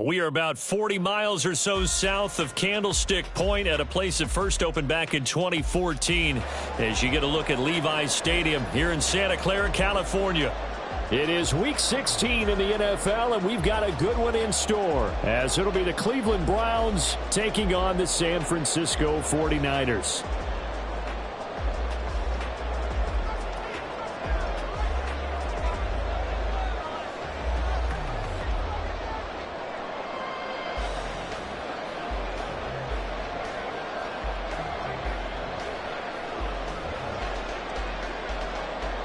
We are about 40 miles or so south of Candlestick Point at a place that first opened back in 2014 as you get a look at Levi's Stadium here in Santa Clara, California. It is Week 16 in the NFL, and we've got a good one in store, as it'll be the Cleveland Browns taking on the San Francisco 49ers.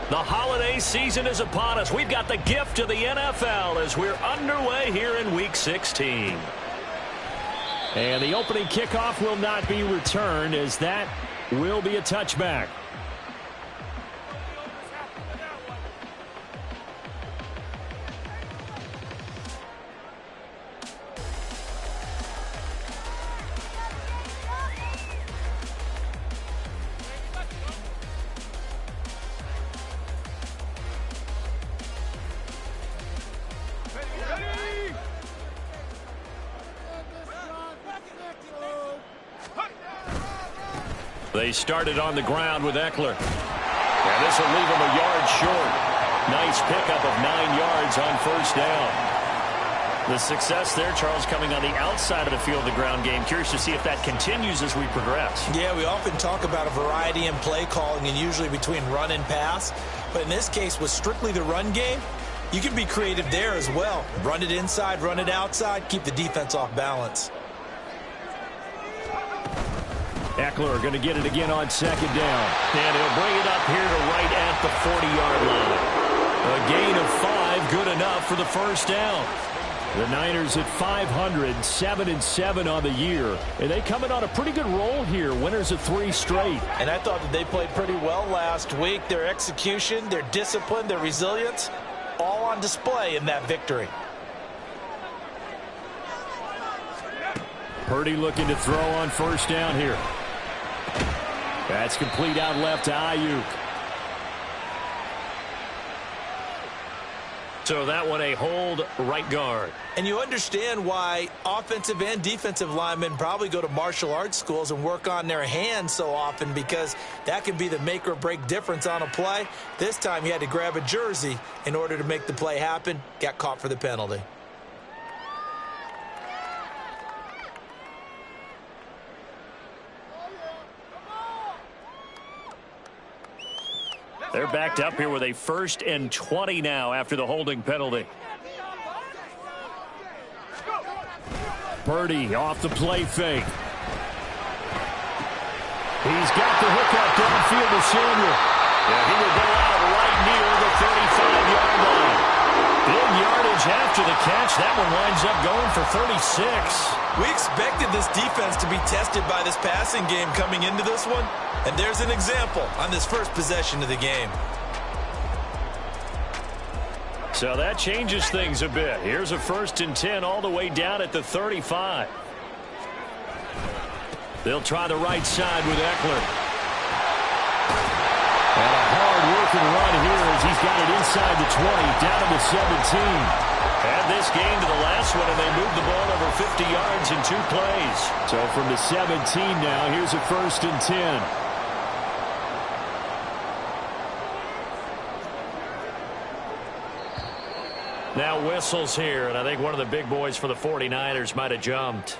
The holiday season is upon us. We've got the gift of the NFL as we're underway here in Week 16. And the opening kickoff will not be returned, as that will be a touchback. They started on the ground with Eckler. And this will leave him a yard short. Nice pickup of 9 yards on first down. The success there, Charles, coming on the outside of the field of the ground game. Curious to see if that continues as we progress. Yeah, we often talk about a variety in play calling and usually between run and pass. But in this case, with strictly the run game, you can be creative there as well. Run it inside, run it outside, keep the defense off balance. Eckler going to get it again on second down. And he'll bring it up here to right at the 40-yard line. A gain of 5, good enough for the first down. The Niners at 500, 7-7 on the year. And they come in on a pretty good roll here. Winners of 3 straight. And I thought that they played pretty well last week. Their execution, their discipline, their resilience, all on display in that victory. Purdy looking to throw on first down here. That's complete out left to Ayuk. So that one a hold right guard. And you understand why offensive and defensive linemen probably go to martial arts schools and work on their hands so often, because that can be the make or break difference on a play. This time he had to grab a jersey in order to make the play happen. Got caught for the penalty. They're backed up here with a 1st and 20 now after the holding penalty. Purdy off the play fake. He's got the hookup downfield to Samuel. Yeah, he will go out right near the 35-yard line. Big yardage after the catch. That one winds up going for 36. We expected this defense to be tested by this passing game coming into this one. And there's an example on this first possession of the game. So that changes things a bit. Here's a 1st and 10 all the way down at the 35. They'll try the right side with Eckler. And a hard-working run here as he's got it inside the 20, down to the 17. Add this game to the last one, and they moved the ball over 50 yards in 2 plays. So from the 17 now, here's a 1st and 10. Now whistles here, and I think one of the big boys for the 49ers might have jumped.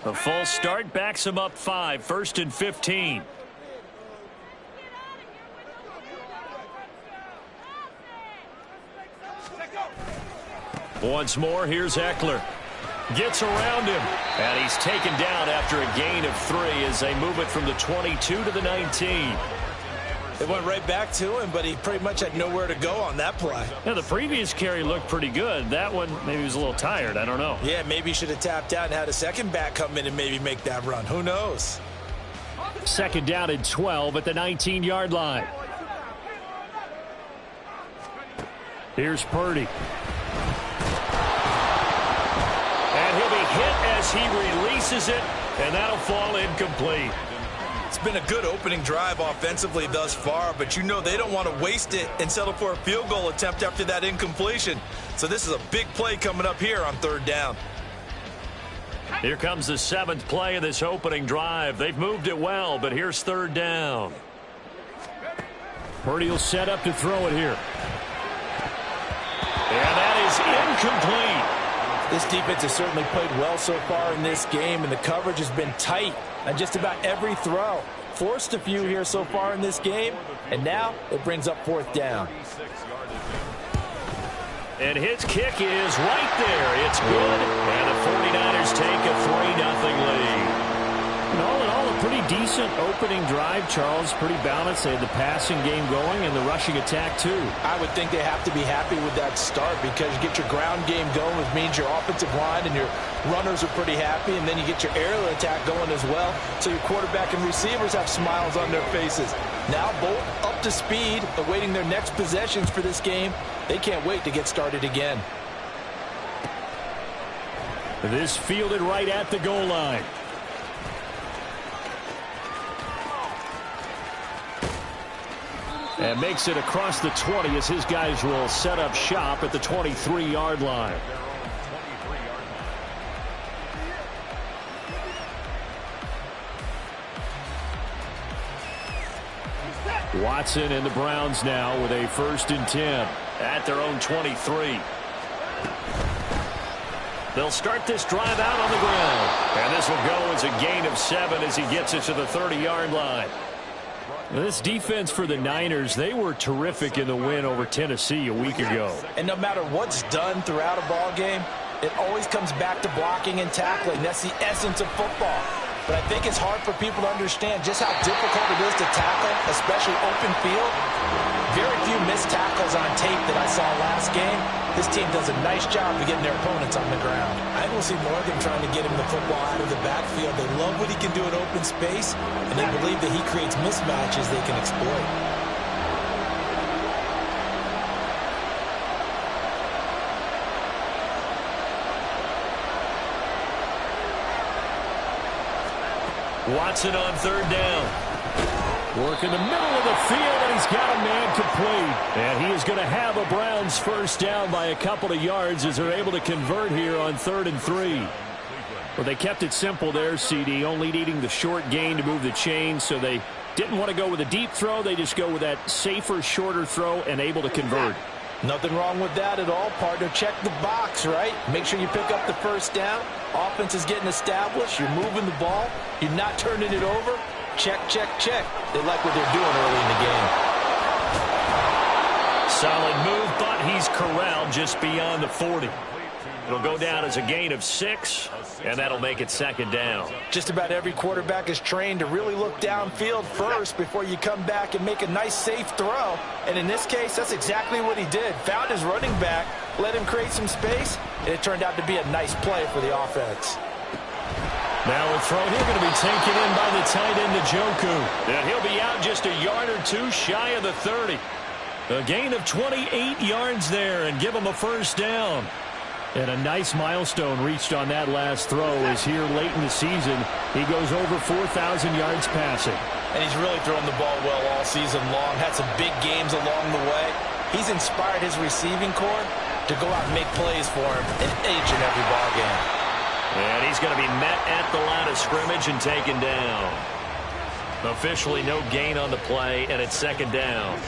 A full start backs him up 5, 1st and 15. Once more, here's Eckler. Gets around him, and he's taken down after a gain of 3 as they move it from the 22 to the 19. It went right back to him, but he pretty much had nowhere to go on that play. Yeah, the previous carry looked pretty good. That one, maybe he was a little tired. I don't know. Yeah, maybe he should have tapped out and had a second back come in and maybe make that run. Who knows? 2nd down and 12 at the 19-yard line. Here's Purdy. And he'll be hit as he releases it, and that'll fall incomplete. It's been a good opening drive offensively thus far, but you know they don't want to waste it and settle for a field goal attempt after that incompletion. So this is a big play coming up here on third down. Here comes the 7th play of this opening drive. They've moved it well, but here's third down. Purdy will set up to throw it here. And that is incomplete. This defense has certainly played well so far in this game, and the coverage has been tight on just about every throw. Forced a few here so far in this game, and now it brings up fourth down. And his kick is right there. It's good, and the 49ers take a 3-0 lead. And all in all, a pretty decent opening drive, Charles. Pretty balanced. They had the passing game going and the rushing attack, too. I would think they have to be happy with that start because you get your ground game going, which means your offensive line and your runners are pretty happy, and then you get your aerial attack going as well, so your quarterback and receivers have smiles on their faces. Now both up to speed, awaiting their next possessions for this game. They can't wait to get started again. This fielded right at the goal line. And makes it across the 20 as his guys will set up shop at the 23-yard line. Watson and the Browns now with a 1st and 10 at their own 23. They'll start this drive out on the ground. And this will go as a gain of 7 as he gets it to the 30-yard line. This defense for the Niners, they were terrific in the win over Tennessee a week ago. And no matter what's done throughout a ball game, it always comes back to blocking and tackling. That's the essence of football. But I think it's hard for people to understand just how difficult it is to tackle, especially open field. Very few missed tackles on tape that I saw last game. This team does a nice job of getting their opponents on the ground. I will see more of them trying to get him the football out of the backfield. They love what he can do in open space, and they believe that he creates mismatches they can exploit. Watson on third down. Work in the middle of the field, and he's got a man complete. And he is going to have a Browns first down by a couple of yards as they're able to convert here on 3rd and 3. Well, they kept it simple there, CD, only needing the short gain to move the chain, so they didn't want to go with a deep throw. They just go with that safer, shorter throw and able to convert. Nothing wrong with that at all, partner. Check the box, right? Make sure you pick up the first down. Offense is getting established. You're moving the ball. You're not turning it over. Check, check, check. They like what they're doing early in the game. Solid move, but he's corralled just beyond the 40. It'll go down as a gain of 6, and that'll make it 2nd down. Just about every quarterback is trained to really look downfield first before you come back and make a nice, safe throw. And in this case, that's exactly what he did. Found his running back, let him create some space, and it turned out to be a nice play for the offense. Now a throw here going to be taken in by the tight end, Njoku. And he'll be out just a yard or two shy of the 30. A gain of 28 yards there and give him a first down. And a nice milestone reached on that last throw is here late in the season. He goes over 4,000 yards passing. And he's really thrown the ball well all season long. Had some big games along the way. He's inspired his receiving corps to go out and make plays for him in each and every ball game. And he's going to be met at the line of scrimmage and taken down. Officially no gain on the play, and it's 2nd down.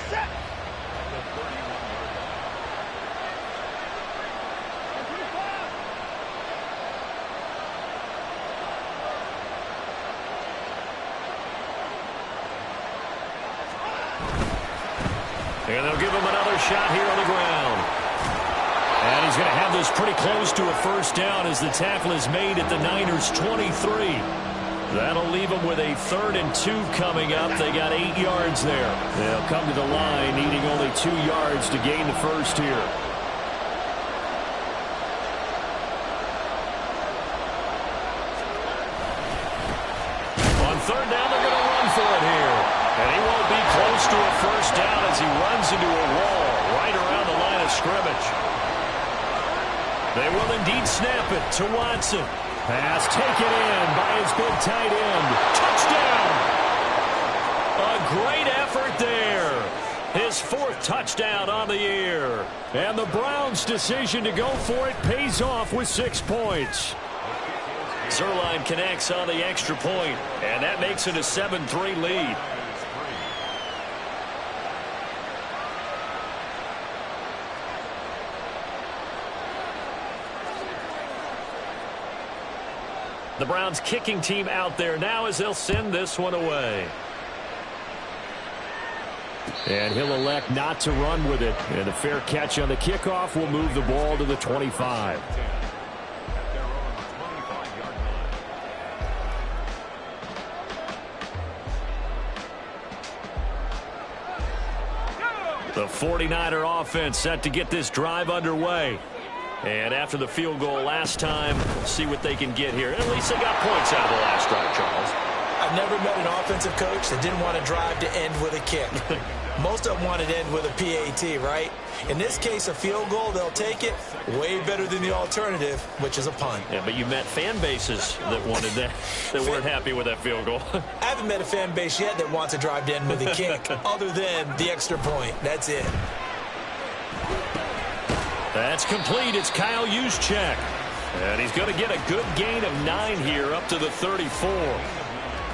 And they'll give him another shot here on the ground. And he's going to have this pretty close to a first down as the tackle is made at the Niners' 23. That'll leave them with a 3rd and 2 coming up. They got 8 yards there. They'll come to the line needing only 2 yards to gain the first here. On 3rd down, they're going to run for it here. And he won't be close to a first down as he runs into a wall right around the line of scrimmage. They will indeed snap it to Watson. Pass taken in by his big tight end. Touchdown! A great effort there. His 4th touchdown on the year. And the Browns' decision to go for it pays off with 6 points. Zuerlein connects on the extra point, and that makes it a 7-3 lead. The Browns kicking team out there now as they'll send this one away. And he'll elect not to run with it. And a fair catch on the kickoff will move the ball to the 25. The 49er offense set to get this drive underway. And after the field goal last time, see what they can get here. At least they got points out of the last drive, Charles. I've never met an offensive coach that didn't want to drive to end with a kick. Most of them want to end with a PAT, right? In this case, a field goal, they'll take it. Way better than the alternative, which is a punt. Yeah, but you met fan bases that wanted that, that weren't happy with that field goal. I haven't met a fan base yet that wants to drive to end with a kick, other than the extra point. That's it. That's complete. It's Kyle Juszczyk. And he's going to get a good gain of 9 here up to the 34.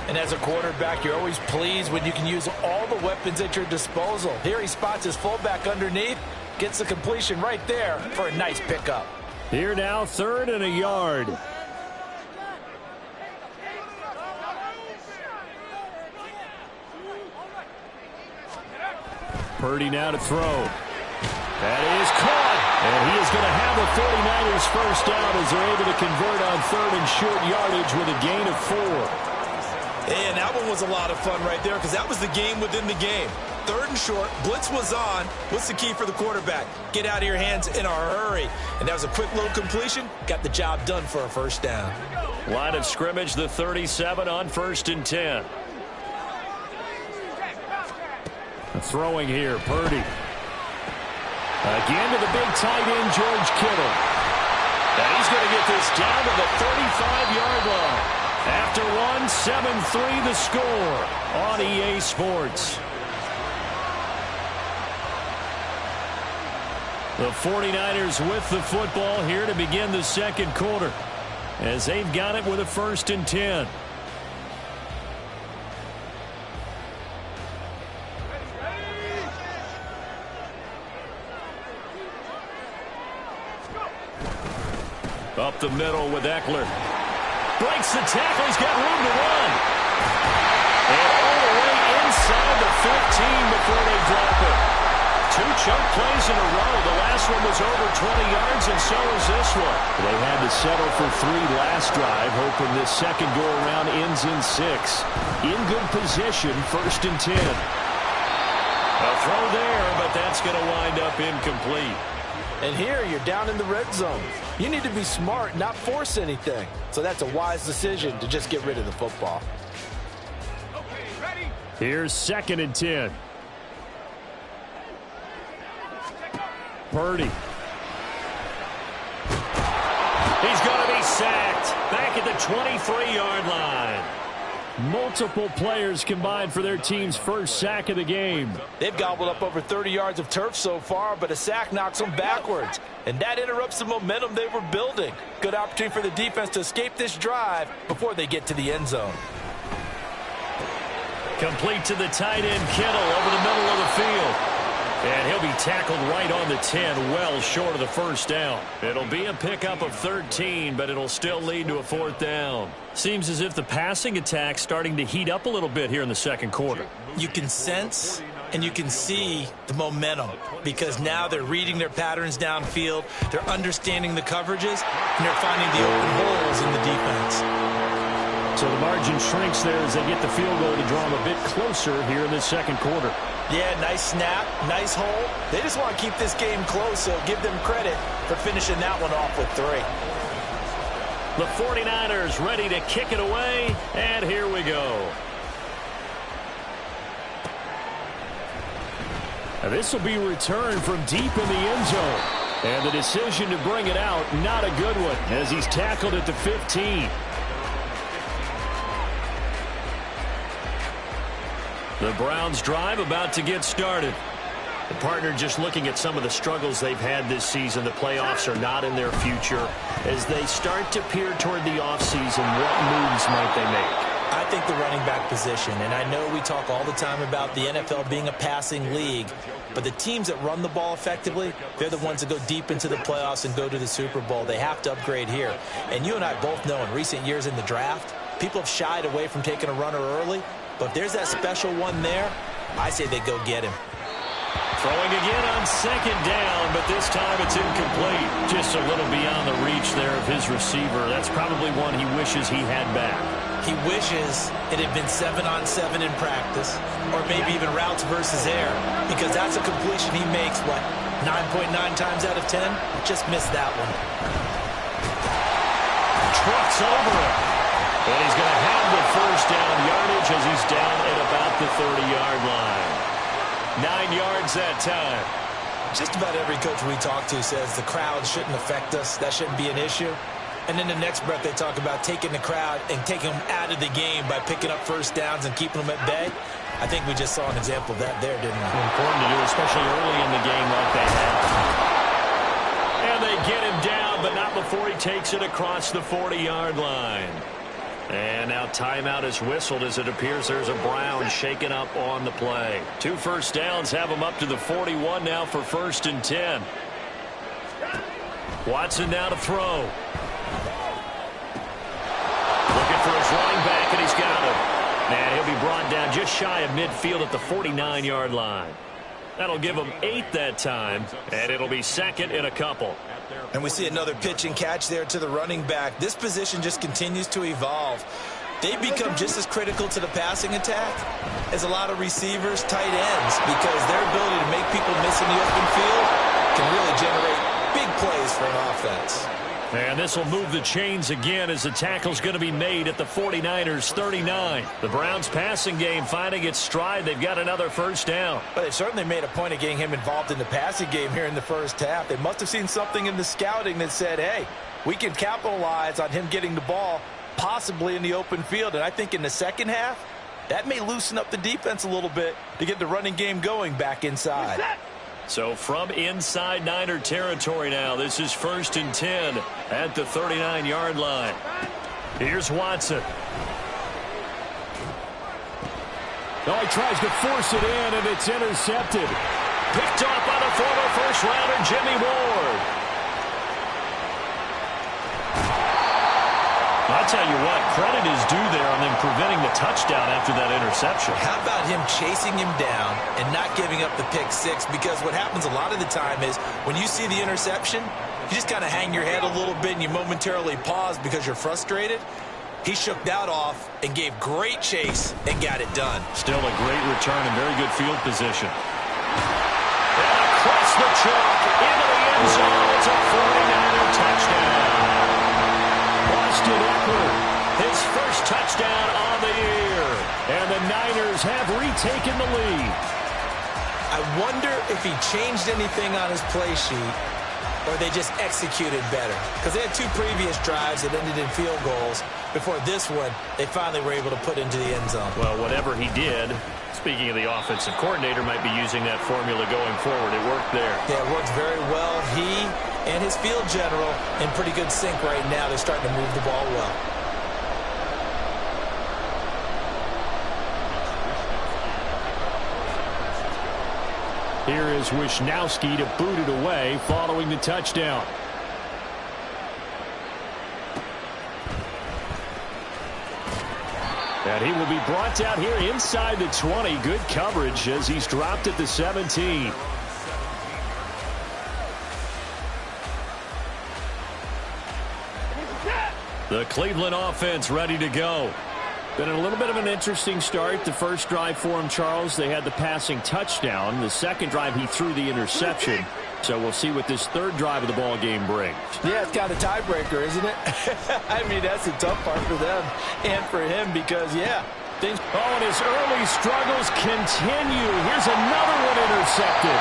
And as a quarterback, you're always pleased when you can use all the weapons at your disposal. Here he spots his fullback underneath, gets the completion right there for a nice pickup. Here now, 3rd and a yard. Purdy now to throw. That is caught. And he is going to have the 49ers first down as they're able to convert on 3rd and short yardage with a gain of 4. And that one was a lot of fun right there because that was the game within the game. 3rd and short, blitz was on. What's the key for the quarterback? Get out of your hands in a hurry. And that was a quick little completion. Got the job done for a first down. Line of scrimmage, the 37 on 1st and 10. Throwing here, Purdy. Again to the big tight end, George Kittle. And he's going to get this down to the 35-yard line. After 7-3 the score on EA Sports. The 49ers with the football here to begin the 2nd quarter as they've got it with a 1st and 10. Up the middle with Eckler. Breaks the tackle. He's got room to run. And all the way inside the 15 before they drop it. 2 chunk plays in a row. The last one was over 20 yards, and so is this one. They had to settle for 3 last drive, hoping this second go-around ends in 6. In good position, 1st and 10. A throw there, but that's going to wind up incomplete. And here you're down in the red zone. You need to be smart, not force anything. So that's a wise decision to just get rid of the football. Here's 2nd and 10. Purdy. He's going to be sacked back at the 23-yard line. Multiple players combined for their team's first sack of the game. They've gobbled up over 30 yards of turf so far, but a sack knocks them backwards. And that interrupts the momentum they were building. Good opportunity for the defense to escape this drive before they get to the end zone. Complete to the tight end, Kittle, over the middle of the field. And he'll be tackled right on the 10, well short of the first down. It'll be a pickup of 13, but it'll still lead to a 4th down. Seems as if the passing attack's starting to heat up a little bit here in the 2nd quarter. You can sense and you can see the momentum because now they're reading their patterns downfield, they're understanding the coverages, and they're finding the open holes in the defense. So the margin shrinks there as they get the field goal to draw them a bit closer here in the 2nd quarter. Yeah, nice snap, nice hole. They just want to keep this game close, so give them credit for finishing that one off with 3. The 49ers ready to kick it away, and here we go. This will be returned from deep in the end zone. And the decision to bring it out, not a good one, as he's tackled at the 15. The Browns drive about to get started. The partner just looking at some of the struggles they've had this season. The playoffs are not in their future. As they start to peer toward the offseason, what moves might they make? I think the running back position, and I know we talk all the time about the NFL being a passing league, but the teams that run the ball effectively, they're the ones that go deep into the playoffs and go to the Super Bowl. They have to upgrade here. And you and I both know in recent years in the draft, people have shied away from taking a runner early, but if there's that special one there, I say they go get him. Throwing again on second down, but this time it's incomplete. Just a little beyond the reach there of his receiver. That's probably one he wishes he had back. He wishes it had been 7-on-7 in practice, or maybe even routes versus air, because that's a completion he makes, what, 9.9 times out of 10? Just missed that one. Trucks over it. And he's going to have the first down yardage as he's down at about the 30-yard line. 9 yards that time. Just about every coach we talk to says the crowd shouldn't affect us. That shouldn't be an issue. And in the next breath, they talk about taking the crowd and taking them out of the game by picking up first downs and keeping them at bay. I think we just saw an example of that there, didn't we? Important to do, especially early in the game like they have. And they get him down, but not before he takes it across the 40-yard line. And now timeout is whistled as it appears there's a Brown shaken up on the play. 2 first downs have him up to the 41 now for 1st and 10. Watson now to throw. Looking for his running back, and he's got him. And he'll be brought down just shy of midfield at the 49-yard line. That'll give him 8 that time, and it'll be 2nd and a couple. And we see another pitch and catch there to the running back. This position just continues to evolve. They become just as critical to the passing attack as a lot of receivers, tight ends, because their ability to make people miss in the open field can really generate big plays for an offense. And this will move the chains again as the tackle's going to be made at the 49ers' 39. The Browns' passing game finding its stride. They've got another first down. But they certainly made a point of getting him involved in the passing game here in the first half. They must have seen something in the scouting that said, hey, we can capitalize on him getting the ball possibly in the open field. And I think in the second half, that may loosen up the defense a little bit to get the running game going back inside. So from inside Niner territory now, this is 1st and 10 at the 39-yard line. Here's Watson. Oh, he tries to force it in, and it's intercepted. Picked off by the former first-rounder Jimmy Ward. I'll tell you what, credit is due there on them preventing the touchdown after that interception. How about him chasing him down and not giving up the pick six? Because what happens a lot of the time is when you see the interception, you just kind of hang your head a little bit and you momentarily pause because you're frustrated. He shook that off and gave great chase and got it done. Still a great return and very good field position. And across the chalk into the end zone. It's a 49er touchdown. Austin Ekeler, his first touchdown on the year. And the Niners have retaken the lead. I wonder if he changed anything on his play sheet or they just executed better. Because they had 2 previous drives that ended in field goals. Before this one, they finally were able to put into the end zone. Well, whatever he did, speaking of the offensive coordinator, might be using that formula going forward. It worked there. Yeah, it worked very well. He and his field general in pretty good sync right now. They're starting to move the ball well. Here is Wisnowski to boot it away following the touchdown. And he will be brought down here inside the 20. Good coverage as he's dropped at the 17. The Cleveland offense ready to go. Been a little bit of an interesting start. The first drive for him, Charles, they had the passing touchdown. The second drive, he threw the interception. So we'll see what this third drive of the ball game brings. Yeah, it's kind of a tiebreaker, isn't it? I mean, that's the tough part for them and for him because, yeah. Things. Oh, and his early struggles continue. Here's another one intercepted.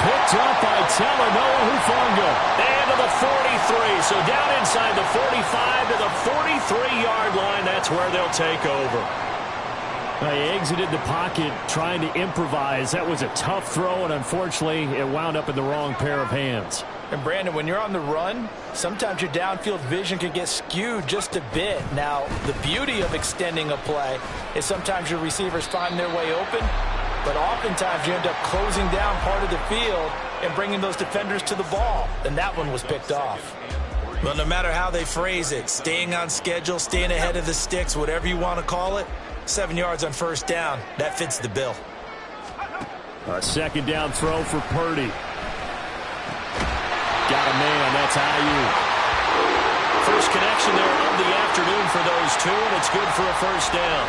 picked up by Talanoa Hufanga. And to the 43. So down inside the 45 to the 43-yard line. That's where they'll take over. They exited the pocket trying to improvise. That was a tough throw, and unfortunately, it wound up in the wrong pair of hands. And Brandon, when you're on the run, sometimes your downfield vision can get skewed just a bit. Now, the beauty of extending a play is sometimes your receivers find their way open, but oftentimes you end up closing down part of the field and bringing those defenders to the ball. And that one was picked off. Well, no matter how they phrase it, staying on schedule, staying ahead of the sticks, whatever you want to call it, 7 yards on first down, that fits the bill. A second down throw for Purdy. Got a man, that's Ayuk. First connection there of the afternoon for those two, and it's good for a first down.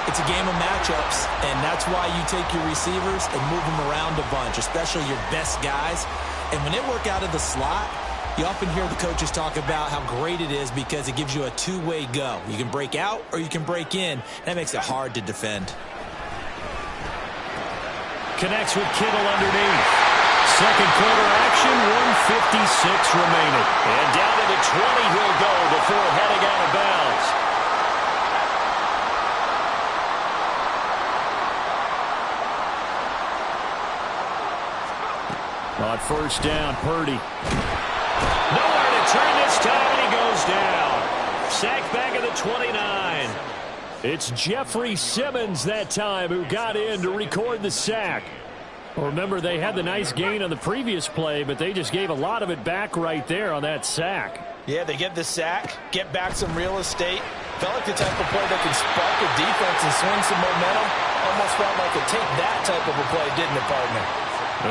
It's a game of matchups, and that's why you take your receivers and move them around a bunch, especially your best guys. And when they work out of the slot, you often hear the coaches talk about how great it is because it gives you a two-way go. You can break out or you can break in. That makes it hard to defend. Connects with Kittle underneath. Second quarter action, 1:56 remaining. And down to the 20 he'll go before heading out of bounds. On first down, Purdy. Nowhere to turn this time, and he goes down. Sacked back at the 29. It's Jeffrey Simmons that time who got in to record the sack. Remember, they had the nice gain on the previous play, but they just gave a lot of it back right there on that sack. Yeah, they get the sack, get back some real estate. Felt like the type of play that can spark a defense and swing some momentum. Almost felt like a take that type of a play, didn't it, partner?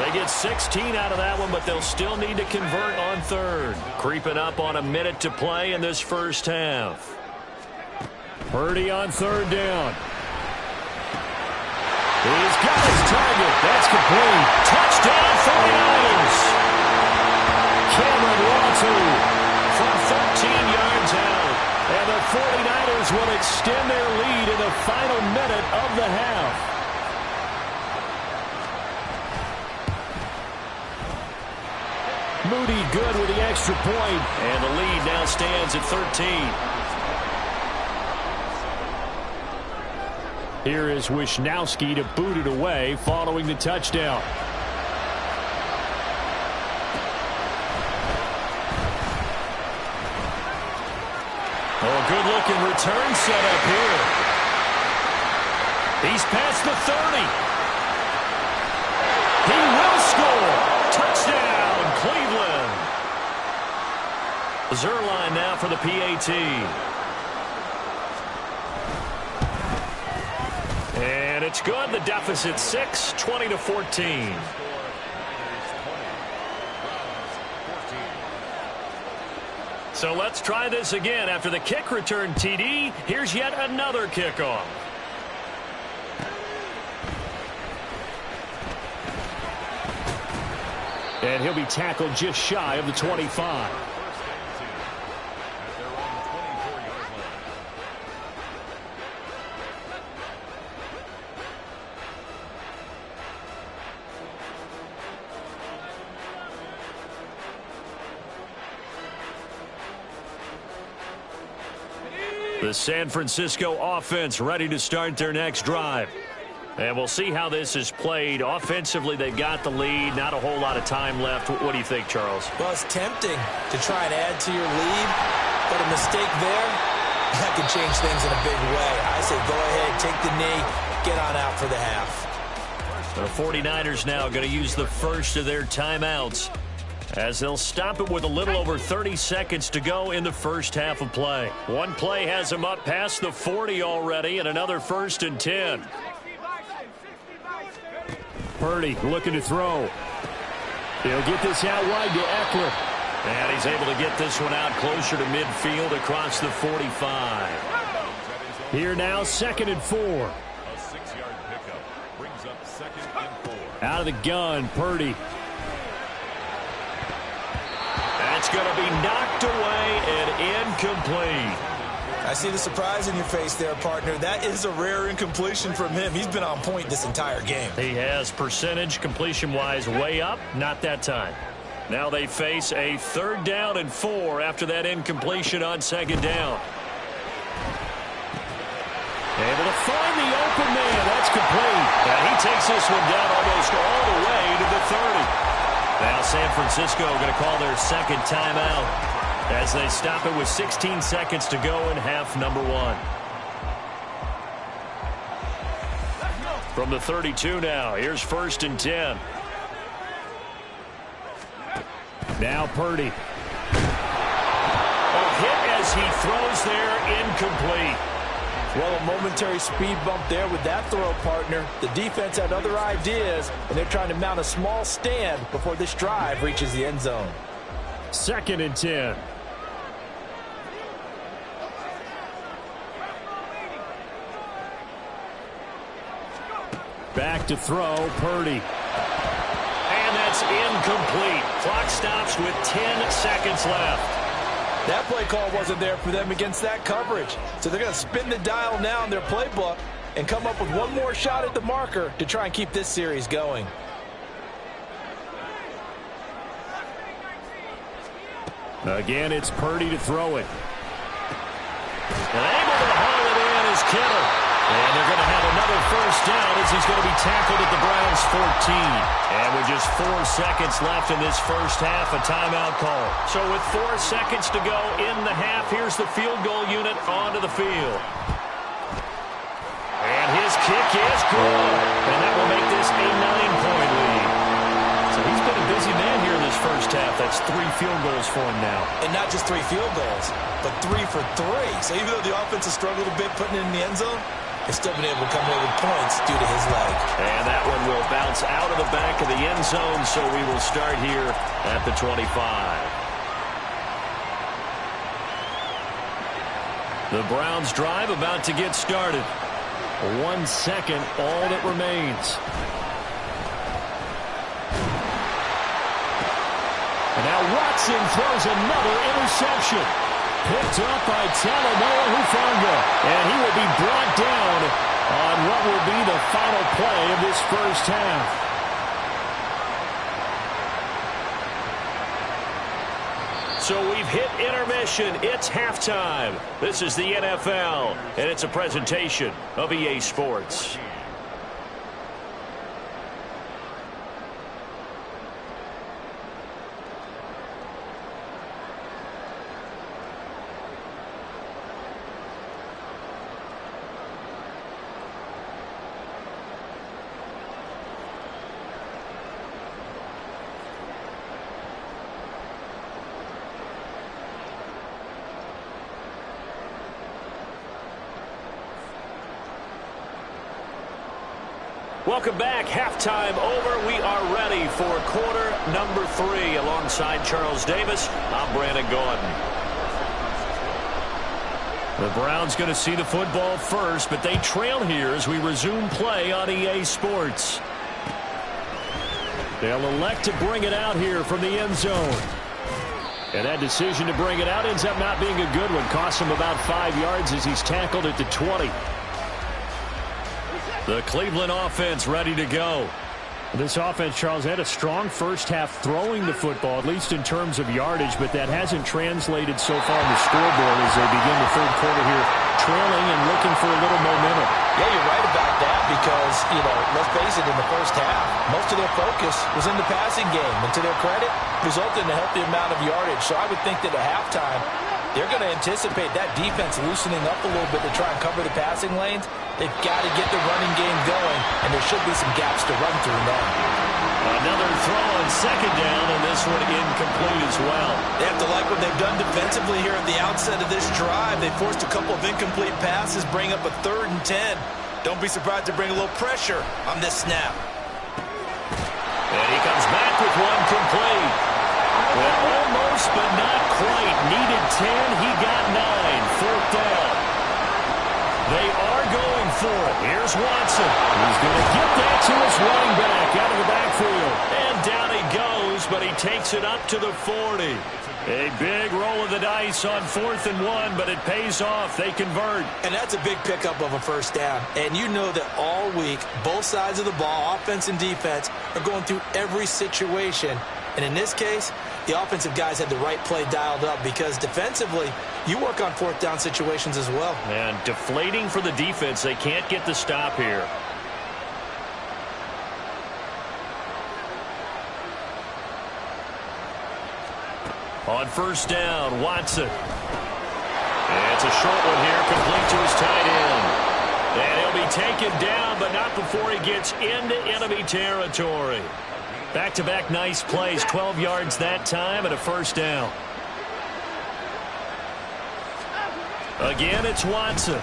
They get 16 out of that one, but they'll still need to convert on third. Creeping up on a minute to play in this first half. Purdy on third down. He's got his target. That's complete. Touchdown 49ers. Cameron Latu from 13 yards out. And the 49ers will extend their lead in the final minute of the half. Moody good with the extra point. And the lead now stands at 13. Here is Wisnowski to boot it away following the touchdown. Oh, good-looking return set up here. He's past the 30. He will score. Touchdown, Cleveland. Zuerlein now for the PAT. And it's good. The deficit 6, 20-14. So let's try this again. After the kick return TD, here's yet another kickoff. And he'll be tackled just shy of the 25. The San Francisco offense ready to start their next drive. And we'll see how this is played. Offensively, they've got the lead. Not a whole lot of time left. What do you think, Charles? Well, it's tempting to try and add to your lead, but a mistake there, that can change things in a big way. I say go ahead, take the knee, get on out for the half. The 49ers now going to use the first of their timeouts as they'll stop it with a little over 30 seconds to go in the first half of play. One play has them up past the 40 already, and another 1st and 10. Purdy looking to throw. He'll get this out wide to Eckler. And he's able to get this one out closer to midfield across the 45. Here now, 2nd and 4. A 6-yard pickup brings up 2nd and 4. Out of the gun, Purdy. That's going to be knocked away and incomplete. I see the surprise in your face there, partner. That is a rare incompletion from him. He's been on point this entire game. He has percentage completion-wise way up, not that time. Now they face a 3rd down and 4 after that incompletion on 2nd down. Able to find the open man. That's complete. And he takes this one down almost all the way to the 30. Now San Francisco going to call their 2nd timeout as they stop it with 16 seconds to go in half number 1. From the 32 now, here's 1st and 10. Now Purdy. A hit as he throws there, incomplete. Well, a momentary speed bump there with that throw, partner. The defense had other ideas, and they're trying to mount a small stand before this drive reaches the end zone. 2nd and 10. Back to throw, Purdy. And that's incomplete. Clock stops with 10 seconds left. That play call wasn't there for them against that coverage. So they're going to spin the dial now in their playbook and come up with one more shot at the marker to try and keep this series going. Again, it's Purdy to throw it. And able to haul it in is Kittle. And they're going to have another 1st down as he's going to be tackled at the Browns' 14. And with just 4 seconds left in this first half, a timeout call. So with 4 seconds to go in the half, here's the field goal unit onto the field. And his kick is good. And that will make this a 9-point lead. So he's been a busy man here in this first half. That's 3 field goals for him now. And not just 3 field goals, but 3 for 3. So even though the offense has struggled a bit putting it in the end zone, they've still been able to come away with points due to his leg. And that one will bounce out of the back of the end zone, so we will start here at the 25. The Browns drive about to get started. 1 second, all that remains. And now Watson throws another interception. Picked up by Talanoa Hufanga. And he will be brought down on what will be the final play of this first half. So we've hit intermission. It's halftime. This is the NFL, and it's a presentation of EA Sports. Welcome back. Halftime over. We are ready for quarter number 3. Alongside Charles Davis, I'm Brandon Gaudin. The Browns going to see the football first, but they trail here as we resume play on EA Sports. They'll elect to bring it out here from the end zone. And that decision to bring it out ends up not being a good one. Costs him about 5 yards as he's tackled at the 20. The Cleveland offense ready to go. This offense, Charles, had a strong first half throwing the football, at least in terms of yardage, but that hasn't translated so far on the scoreboard as they begin the third quarter here, trailing and looking for a little momentum. Yeah, you're right about that because, let's face it, in the first half, most of their focus was in the passing game. And to their credit, resulted in a healthy amount of yardage. So I would think that at halftime, they're going to anticipate that defense loosening up a little bit to try and cover the passing lanes. They've got to get the running game going, and there should be some gaps to run through now. Another throw on second down, and this one incomplete as well. They have to like what they've done defensively here at the outset of this drive. They forced a couple of incomplete passes, bring up a 3rd and 10. Don't be surprised to bring a little pressure on this snap. And he comes back with one complete. Well, almost, but not quite. Needed 10, he got 9. 4th down. They are going for it. Here's Watson. He's going to get that to his running back out of the backfield. And down he goes moves, but he takes it up to the 40. A big roll of the dice on 4th and 1, but it pays off. They convert. And that's a big pickup of a first down. And you know that all week, both sides of the ball, offense and defense, are going through every situation. And in this case, the offensive guys had the right play dialed up because defensively, you work on 4th down situations as well. And deflating for the defense. They can't get the stop here. On first down, Watson. And it's a short one here, complete to his tight end. And he'll be taken down, but not before he gets into enemy territory. Back-to-back nice plays, 12 yards that time and a first down. Again, it's Watson.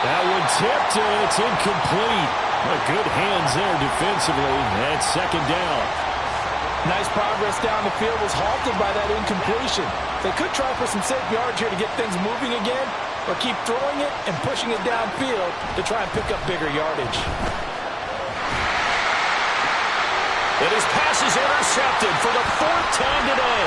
That one tipped, and it's incomplete. Good hands there defensively. That's second down. Nice progress down the field was halted by that incompletion. They could try for some safe yards here to get things moving again, or keep throwing it and pushing it downfield to try and pick up bigger yardage. And his pass is intercepted for the 4th time today.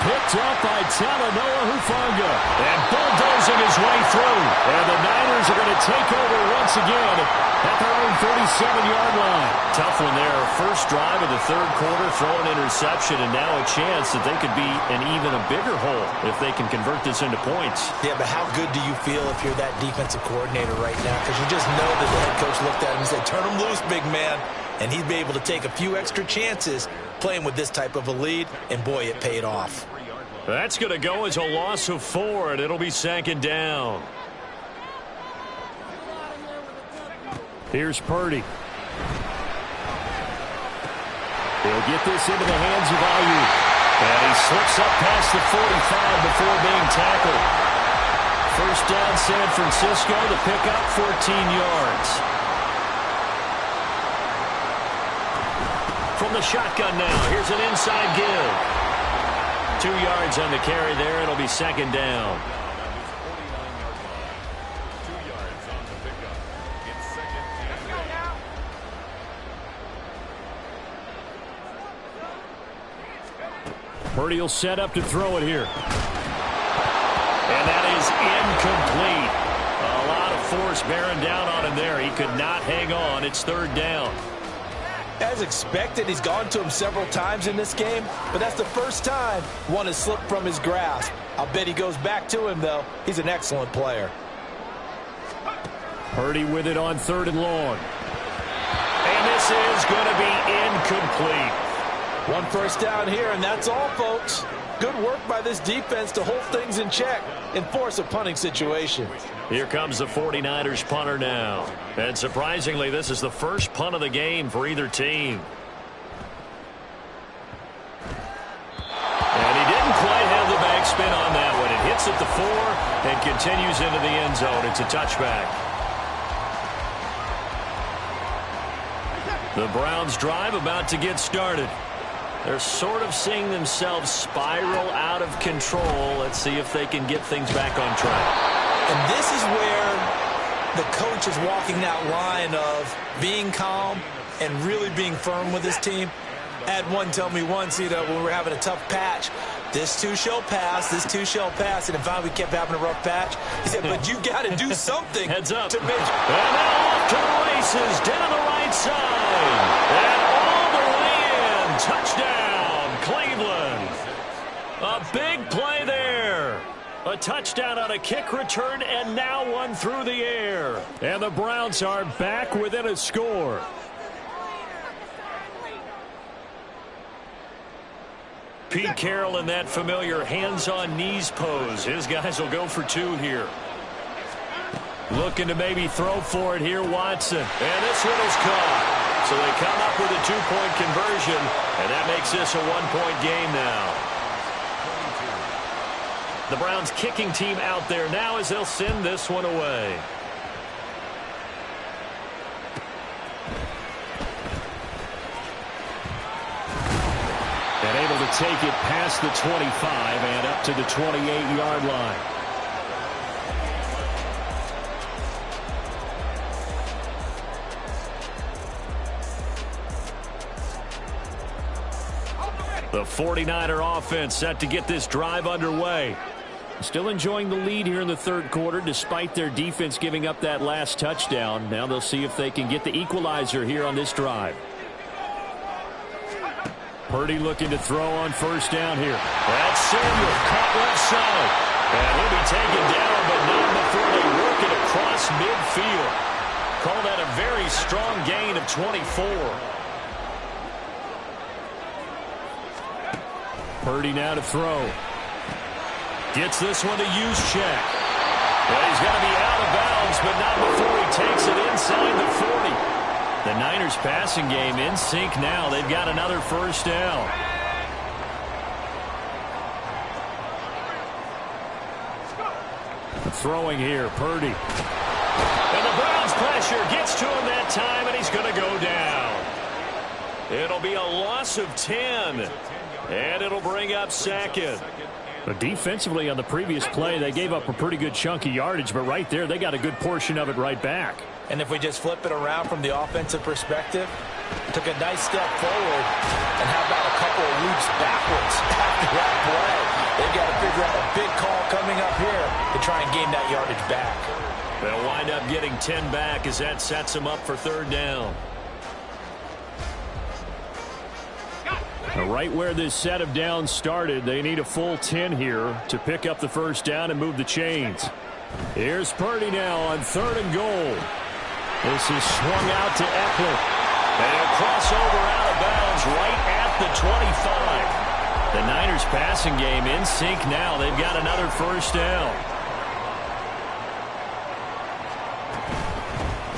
Picked up by Talanoa Hufanga. And bulldozing his way through. And the Niners are going to take over once again at their own 37-yard line. Tough one there. First drive of the 3rd quarter, throw an interception, and now a chance that they could be an even a bigger hole if they can convert this into points. Yeah, but how good do you feel if you're that defensive coordinator right now? Because you just know that the head coach looked at him and said, turn him loose, big man. And he'd be able to take a few extra chances playing with this type of a lead, and boy, it paid off. That's going to go as a loss of 4, and it'll be 2nd down. Here's Purdy. He'll get this into the hands of Ayuk. And he slips up past the 45 before being tackled. First down, San Francisco. The pickup, 14 yards. From the shotgun now, here's an inside give. 2 yards on the carry there. It'll be 2nd down. 2 yards on the pickup. It's 2nd down. Purdy will set up to throw it here. And that is incomplete. A lot of force bearing down on him there. He could not hang on. It's 3rd down. As expected, he's gone to him several times in this game, but that's the first time one has slipped from his grasp. I'll bet he goes back to him, though. He's an excellent player. Purdy with it on 3rd and long. And this is going to be incomplete. One first down here, and that's all, folks. Good work by this defense to hold things in check and force a punting situation. Here comes the 49ers punter now. And surprisingly, this is the first punt of the game for either team. And he didn't quite have the backspin on that one. It hits at the 4 and continues into the end zone. It's a touchback. The Browns drive about to get started. They're sort of seeing themselves spiral out of control. Let's see if they can get things back on track. And this is where the coach is walking that line of being calm and really being firm with his team. I had one tell me once, when we were having a tough patch, this too shall pass, this too shall pass, and finally we kept having a rough patch. He said, but you got to do something. Heads up. To make... And now off to the races, down the right side. And all the way in. Touchdown, Cleveland. A big play there. A touchdown on a kick return, and now one through the air. And the Browns are back within a score. Pete Carroll in that familiar hands-on-knees pose. His guys will go for 2 here. Looking to maybe throw for it here, Watson. And this one is caught. So they come up with a 2-point conversion, and that makes this a 1-point game now. The Browns kicking team out there now as they'll send this one away. And able to take it past the 25 and up to the 28-yard line. The 49er offense set to get this drive underway. Still enjoying the lead here in the third quarter despite their defense giving up that last touchdown. Now they'll see if they can get the equalizer here on this drive. Purdy looking to throw on first down here. That's Samuel caught left side. And he'll be taken down, but not before they work it across midfield. Call that a very strong gain of 24. Purdy now to throw. Gets this one to Juszczyk. Well, he's going to be out of bounds, but not before he takes it inside the 40. The Niners passing game in sync now. They've got another first down. Throwing here, Purdy. And the Browns pressure gets to him that time, and he's going to go down. It'll be a loss of 10, and it'll bring up second. But defensively on the previous play, they gave up a pretty good chunk of yardage, but right there, they got a good portion of it right back. And if we just flip it around from the offensive perspective, took a nice step forward, and how about a couple of leaps backwards after that play? They've got to figure out a big call coming up here to try and gain that yardage back. They'll wind up getting 10 back as that sets them up for third down. Right where this set of downs started, they need a full 10 here to pick up the first down and move the chains. Here's Purdy now on 3rd and goal. This is swung out to Eckler. And he'll cross over out of bounds right at the 25. The Niners passing game in sync now. They've got another first down.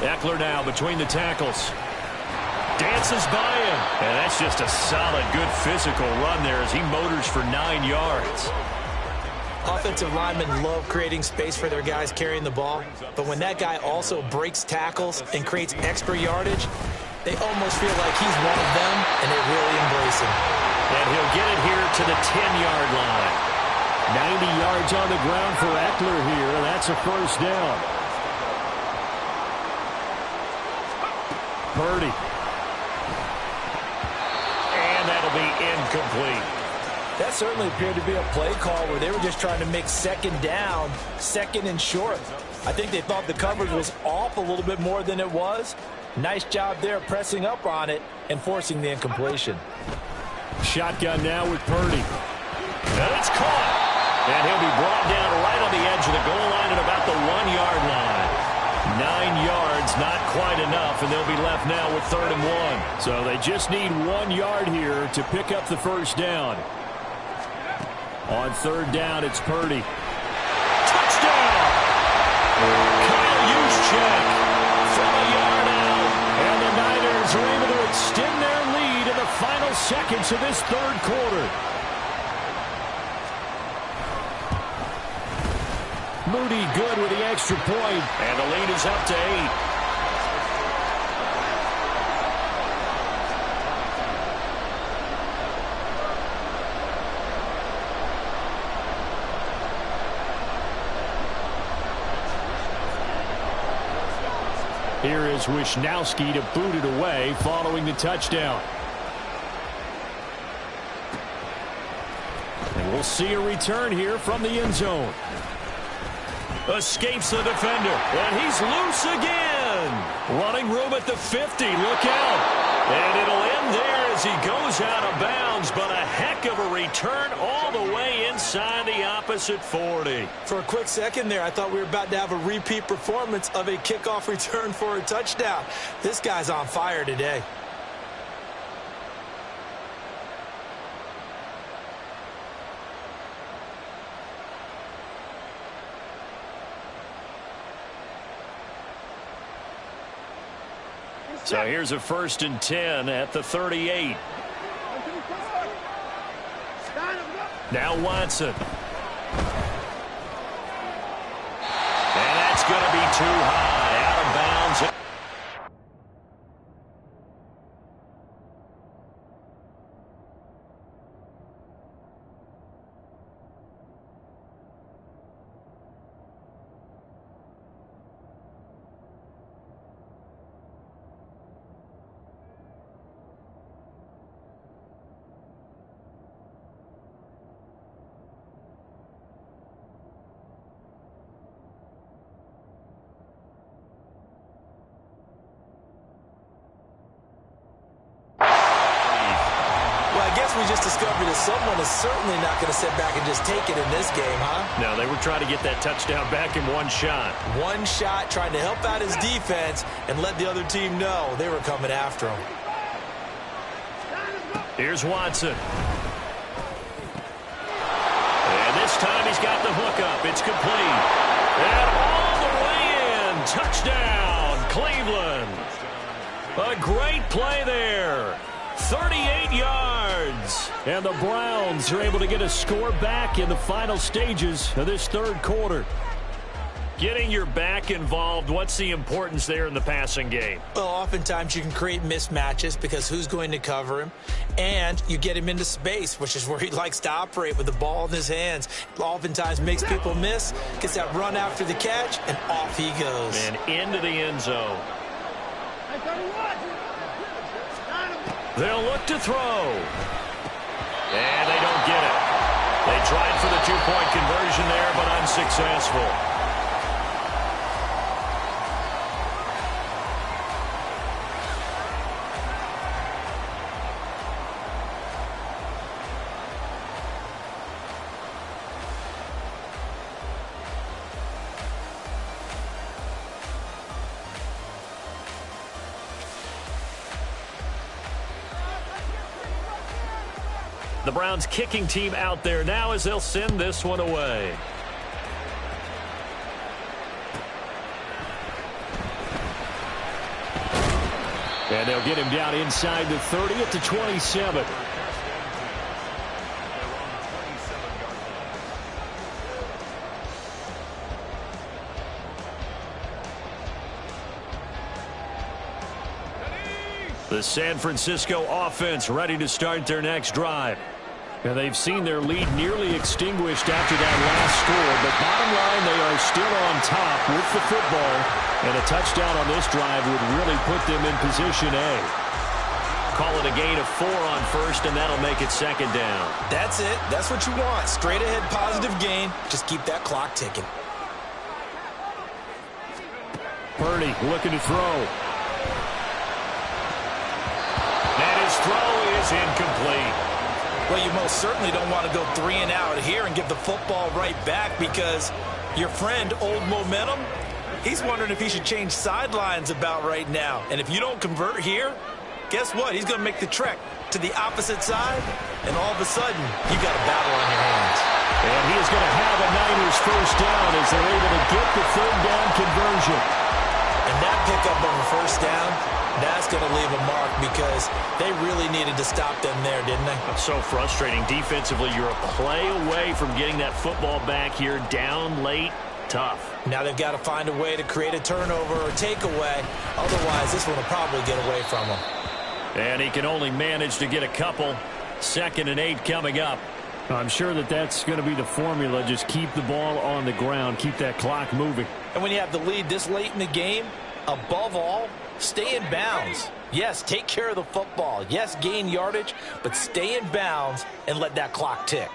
Eckler now between the tackles. Dances by him. And that's just a solid, good physical run there as he motors for 9 yards. Offensive linemen love creating space for their guys carrying the ball, but when that guy also breaks tackles and creates extra yardage, they almost feel like he's one of them, and they really embrace him. And he'll get it here to the 10-yard line. 90 yards on the ground for Eckler here. That's a first down. Purdy. And that'll be incomplete. That certainly appeared to be a play call where they were just trying to make second down, second and short. I think they thought the coverage was off a little bit more than it was. Nice job there pressing up on it and forcing the incompletion. Shotgun now with Purdy. And it's caught. And he'll be brought down right on the edge of the goal line at about the 1-yard line. 9 yards, not quite enough, and they'll be left now with 3rd and 1. So they just need 1 yard here to pick up the first down. On 3rd down, it's Purdy. Touchdown! Kyle Juszczyk from a yard out. And the Niners are able to extend their lead in the final seconds of this third quarter. Moody good with the extra point. And the lead is up to 8. Here is Wisnowski to boot it away following the touchdown. And we'll see a return here from the end zone. Escapes the defender, and he's loose again. Running room at the 50, look out. And it'll end there as he goes out of bounds, but a heck of a return all the way inside the opposite 40. For a quick second there, I thought we were about to have a repeat performance of a kickoff return for a touchdown. This guy's on fire today. So here's a 1st and 10 at the 38. Now Watson. And that's going to be too high, out of bounds. guess we just discovered that someone is certainly not going to sit back and just take it in this game, huh? No, they were trying to get that touchdown back in one shot. One shot, trying to help out his defense and let the other team know they were coming after him. Here's Watson. And this time he's got the hook up. It's complete. And all the way in. Touchdown, Cleveland. A great play there. 38 yards. And the Browns are able to get a score back in the final stages of this third quarter. Getting your back involved, what's the importance there in the passing game? Well, oftentimes you can create mismatches because who's going to cover him? And you get him into space, which is where he likes to operate with the ball in his hands. Oftentimes makes people miss, gets that run after the catch, and off he goes. And into the end zone. They'll look to throw. And they don't get it. They tried for the two-point conversion there, but unsuccessful. The Browns kicking team out there now as they'll send this one away. And they'll get him down inside the 30 at the 27. The San Francisco offense ready to start their next drive. And they've seen their lead nearly extinguished after that last score, but bottom line, they are still on top with the football, and a touchdown on this drive would really put them in position A. Call it a gain of 4 on first, and that'll make it second down. That's it. That's what you want. Straight ahead positive gain. Just keep that clock ticking. Purdy looking to throw. And his throw is incomplete. Well, you most certainly don't want to go 3 and out here and give the football right back because your friend, Old Momentum, he's wondering if he should change sidelines about right now. And if you don't convert here, guess what? He's going to make the trek to the opposite side, and all of a sudden, you got a battle on your hands. And he is going to have a Niners first down as they're able to get the third down conversion. And that pickup of a first down, that's going to leave a mark because they really needed to stop them there, didn't they? That's so frustrating. Defensively, you're a play away from getting that football back here down late. Tough. Now they've got to find a way to create a turnover or takeaway. Otherwise, this one will probably get away from them. And he can only manage to get a couple. 2nd and 8 coming up. I'm sure that that's going to be the formula. Just keep the ball on the ground. Keep that clock moving. And when you have the lead this late in the game, above all, stay in bounds. Yes, take care of the football. Yes, gain yardage, but stay in bounds and let that clock tick.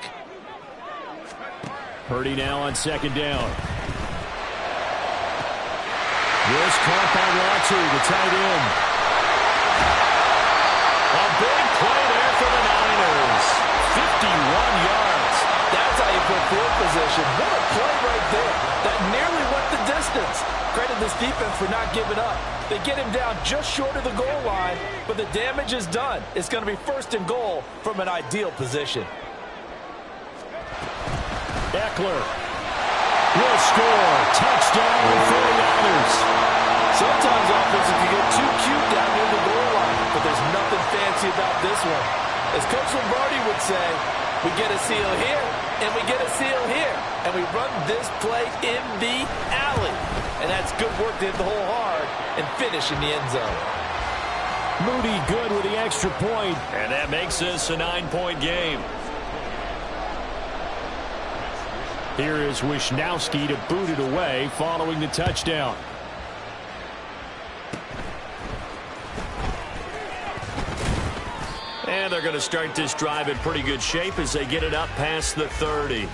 Purdy now on 2nd down. This caught by Watson, the tight end. A big play there for the Niners. 51 yards. That's how you put field position. What a play right there. That nearly went the distance. Credit this defense for not giving up. They get him down just short of the goal line, but the damage is done. It's going to be 1st and goal from an ideal position. Eckler will score. Touchdown, 49ers. Sometimes offenses can get too cute down near the goal line, but there's nothing fancy about this one. As Coach Lombardi would say, we get a seal here, and we get a seal here, and we run this play in the alley. And that's good work to hit the hole hard and finish in the end zone. Moody good with the extra point. And that makes this a 9-point game. Here is Wisnowski to boot it away following the touchdown. And they're going to start this drive in pretty good shape as they get it up past the 30.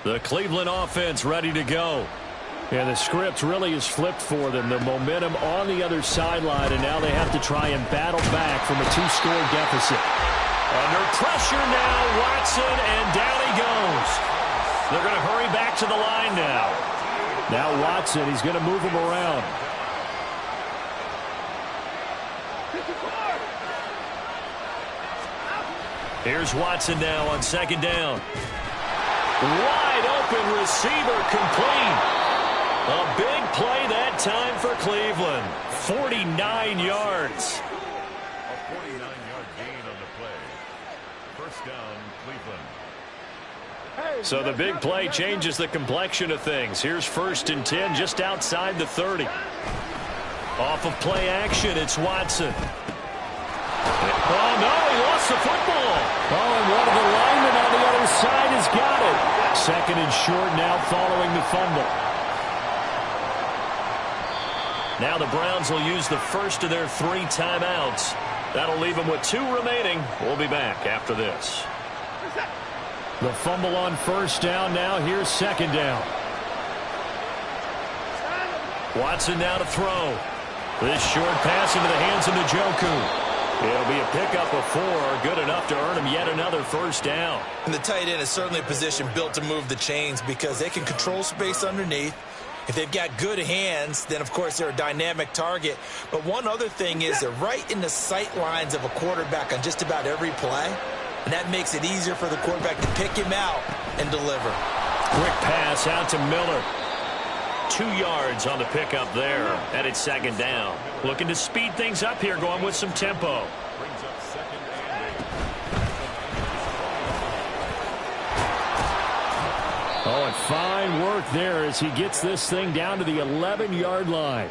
The Cleveland offense ready to go. And the script really is flipped for them. The momentum on the other sideline, and now they have to try and battle back from a 2-score deficit. Under pressure now, Watson, and down he goes. They're going to hurry back to the line now. Now Watson, he's going to move him around. Here's Watson now on second down. Wide open receiver complete. A big play that time for Cleveland. 49 yards. A 49-yard gain on the play. First down, Cleveland. So the big play changes the complexion of things. Here's 1st and 10 just outside the 30. Off of play action, it's Watson. Oh, no, he lost the football. Oh, and one of the linemen on the other side has got it. 2nd and short now following the fumble. Now the Browns will use the first of their 3 timeouts. That'll leave them with 2 remaining. We'll be back after this. The fumble on 1st down. Now here's 2nd down. Watson now to throw. This short pass into the hands of Njoku. It'll be a pickup of 4, good enough to earn him yet another 1st down. And the tight end is certainly a position built to move the chains because they can control space underneath. If they've got good hands, then, of course, they're a dynamic target. But one other thing is they're right in the sight lines of a quarterback on just about every play. And that makes it easier for the quarterback to pick him out and deliver. Quick pass out to Miller. 2 yards on the pickup there. Headed 2nd down. Looking to speed things up here, going with some tempo. Brings up 2nd and 8. Oh, and fine work there as he gets this thing down to the 11-yard line.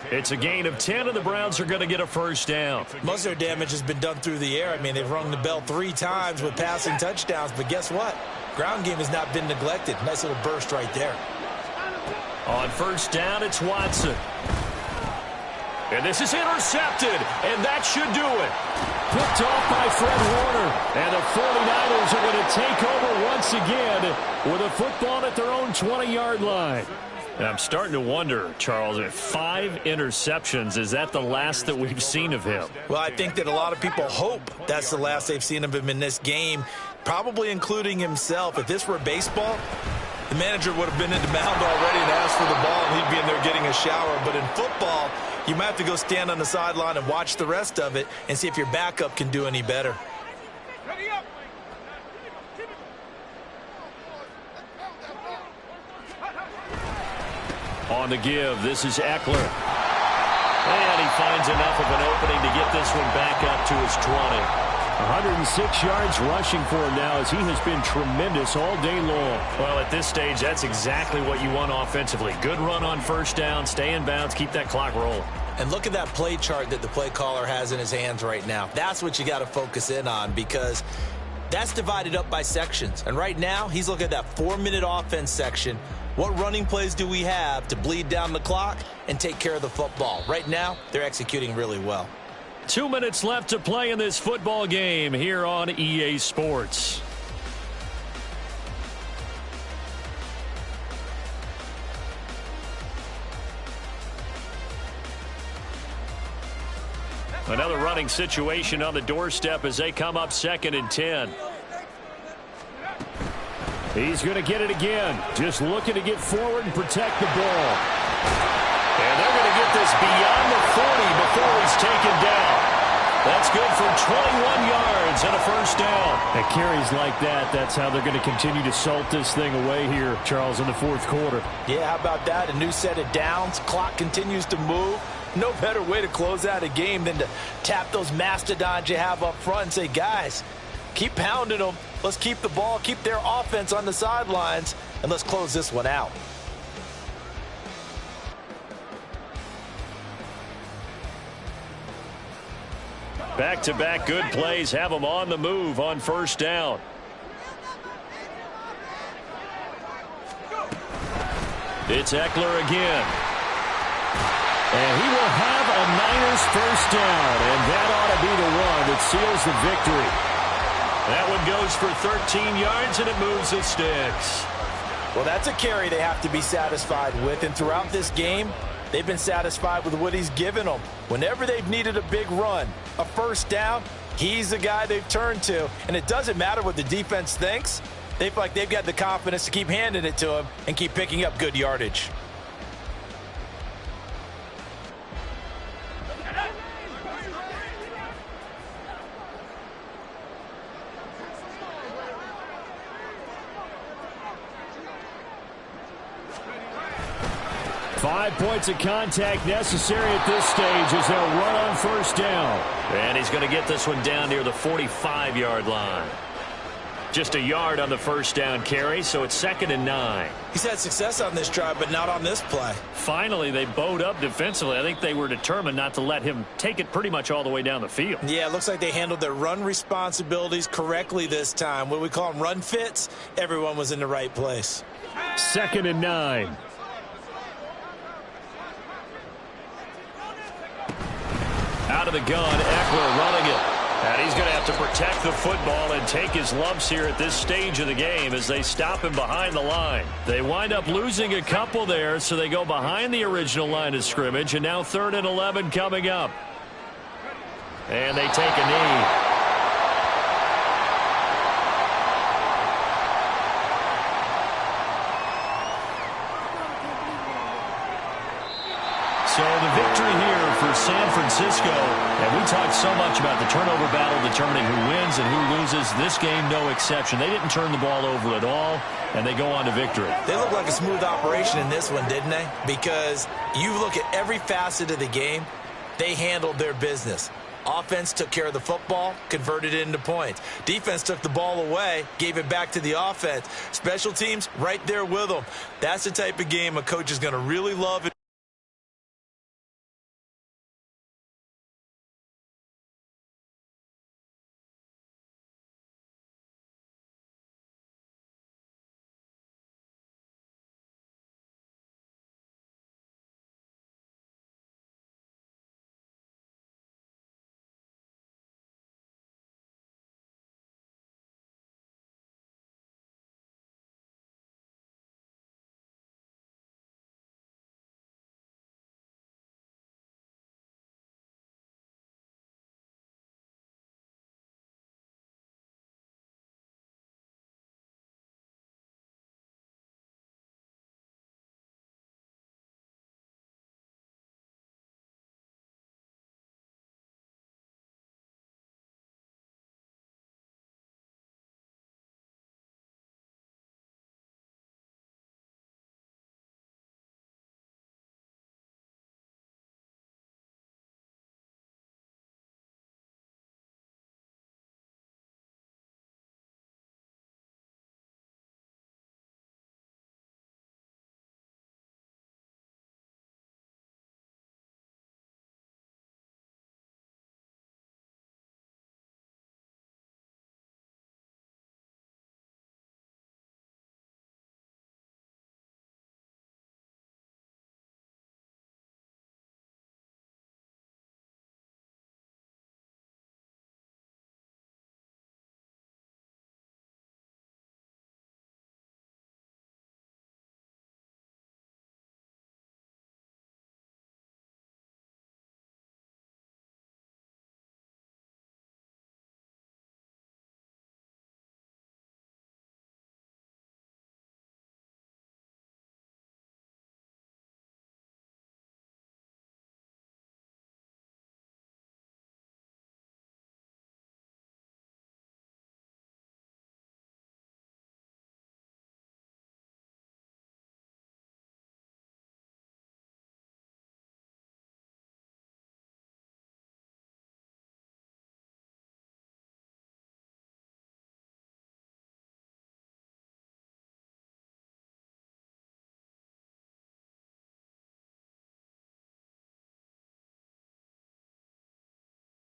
It's a gain of 10, and the Browns are going to get a 1st down. Most of their damage has been done through the air. I mean, they've rung the bell 3 times with passing touchdowns. But guess what? Ground game has not been neglected. Nice little burst right there. On 1st down, it's Watson. And this is intercepted, and that should do it. Picked off by Fred Warner. And the 49ers are going to take over once again with a football at their own 20-yard line. And I'm starting to wonder, Charles, if 5 interceptions, is that the last that we've seen of him? Well, I think that a lot of people hope that's the last they've seen of him in this game, probably including himself. If this were baseball, the manager would have been in the mound already and asked for the ball, and he'd be in there getting a shower. But in football, you might have to go stand on the sideline and watch the rest of it and see if your backup can do any better. On the give, this is Eckler. And he finds enough of an opening to get this one back up to his 20. 106 yards rushing for him now as he has been tremendous all day long. Well, at this stage, that's exactly what you want offensively. Good run on 1st down, stay in bounds, keep that clock rolling. And look at that play chart that the play caller has in his hands right now. That's what you got to focus in on because that's divided up by sections. And right now, he's looking at that 4-minute offense section. What running plays do we have to bleed down the clock and take care of the football? Right now, they're executing really well. 2 minutes left to play in this football game here on EA Sports. Another running situation on the doorstep as they come up 2nd and 10. He's going to get it again. Just looking to get forward and protect the ball. And they're going to get this beyond the 40 before he's taken down. That's good for 21 yards and a 1st down. At carries like that, that's how they're going to continue to salt this thing away here, Charles, in the 4th quarter. Yeah, how about that? A new set of downs. Clock continues to move. No better way to close out a game than to tap those mastodons you have up front and say, guys, keep pounding them. Let's keep the ball, keep their offense on the sidelines, and let's close this one out. Back-to-back good plays have them on the move on 1st down. It's Eckler again. And he will have a Niners 1st down, and that ought to be the one that seals the victory. That one goes for 13 yards, and it moves the sticks. Well, that's a carry they have to be satisfied with, and throughout this game, they've been satisfied with what he's given them. Whenever they've needed a big run, a first down, he's the guy they've turned to, and it doesn't matter what the defense thinks. They feel like they've got the confidence to keep handing it to him and keep picking up good yardage. Five points of contact necessary at this stage as they'll run on first down. And he's going to get this one down near the 45-yard line. Just a yard on the first down carry, so it's 2nd and 9. He's had success on this drive, but not on this play. Finally, they bowed up defensively. I think they were determined not to let him take it pretty much all the way down the field. Yeah, it looks like they handled their run responsibilities correctly this time. What we call them run fits, everyone was in the right place. 2nd and 9. Out of the gun, Eckler running it. And he's going to have to protect the football and take his lumps here at this stage of the game as they stop him behind the line. They wind up losing a couple there, so they go behind the original line of scrimmage, and now 3rd and 11 coming up. And they take a knee. So the victory here for San Francisco. And we talked so much about the turnover battle determining who wins and who loses. This game, no exception. They didn't turn the ball over at all, and they go on to victory. They look like a smooth operation in this one, didn't they? Because you look at every facet of the game, they handled their business. Offense took care of the football, converted it into points. Defense took the ball away, gave it back to the offense. Special teams, right there with them. That's the type of game a coach is going to really love.